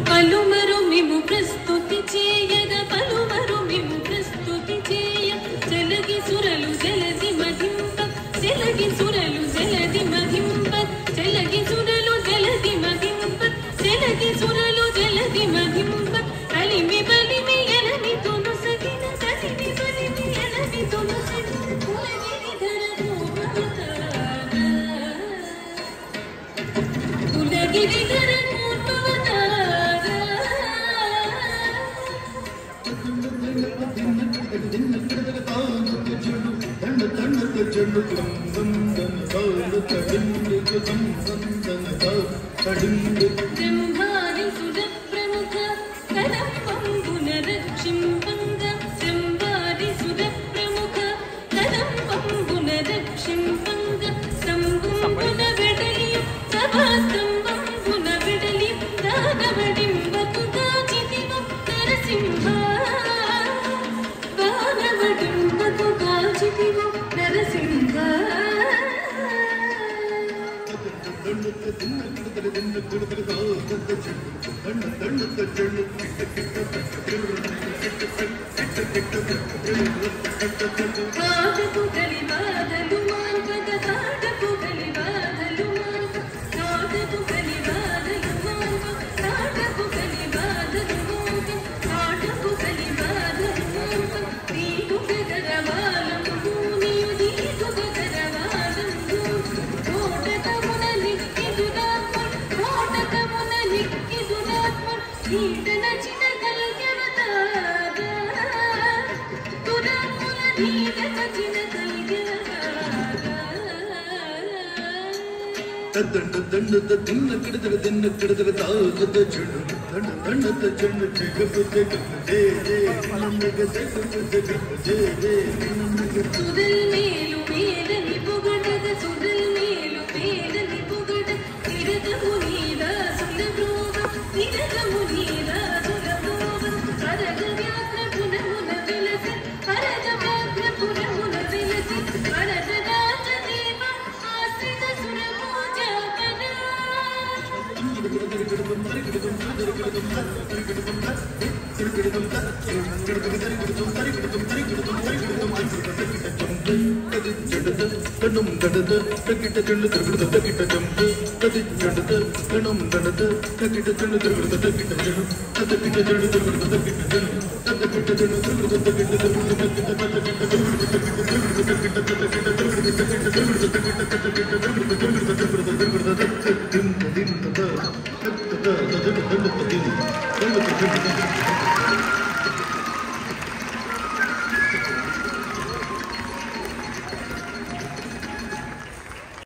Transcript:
పలుమరు మిము ప్రస్తుతి చేయగ పలుమరు మిము ప్రస్తుతి చేయ జలగి సురలు జలది మధింప జలగి సురలు జలది మధింప జలగి సురలు జలది మధింప జలగి సురలు జలది మధింప కలిమి బలిమి ఎలమి తొను సగిన కలిమి బలిమి ఎలమి తొను సగిన కులగిరిధర భూమవతార కులగిరిధర బ్రహ్మాది సుర ప్రముఖ కదంబంబున రక్షింపంగ బ్రహ్మాది సుర ప్రముఖ కదంబంబున రక్షింపంగ స్తంభంబున వెడలియు సభాస్తంభంబున వెడలియు దానవడింబకు కాచితివు నరసింహ దానవడింబకు కాచితివు నరసింహ కాడపు కలిబాధలు మాన్పగ కాడపు కలిబాధలు మాన్ప కాడపు కలిబాధలు మాన్ప కాడపు కలిబాధలు మాన్ప కాడపు కలిబాధలు మాన్ప నీకు గగరవాలము నీయు నీకు గగరవాలము కోటకమున నిక్కిదురాత్మ కోటకమున నిక్కిదురాత్మ ఈటన చిన్న కల్యవతార తురాముల నీటన చిన్న కల్యవతార దండ దండ దిన్న కిడదల దిన్న కిడదల తాగద చెడు దండ దండ చెడు జగపతే జే జే నన్నగ జగపతే జే జే నన్నగ సుదల్ మేలు మేలని పొగడగ సుదల్ మేలు మేలని పొగడ తిరగము నీదా సులభోగ తిరగము నీదా సులభోగ అరగ వ్యాఘ్ర పునమున వెలసి అరగ వ్యాఘ్ర పునమున వెలసి వరద రాజదేవ ఆశ్రిత సురమోజాపన కణం దడద తకిట చెండు తిరుగుడు తకిట జంపు కది చెండుత కణం దడద తకిట చెండు తిరుగుడు తకిట చెండు తకిట చెండు తిరుగుడు తకిట చెండు తకిట చెండు తిరుగుడు తకిట తిరుగుడు తకిట తకిట తిరుగుడు తకిట తిరుగుడు తకిట తకిట తిరుగుడు తకిట తిరుగుడు తకిట తకిట తిరుగుడు తిరుగుడు తిరుగుడు తిరుగుడు తకిట దిన్ దిన్ ద తకిట the the the the the the the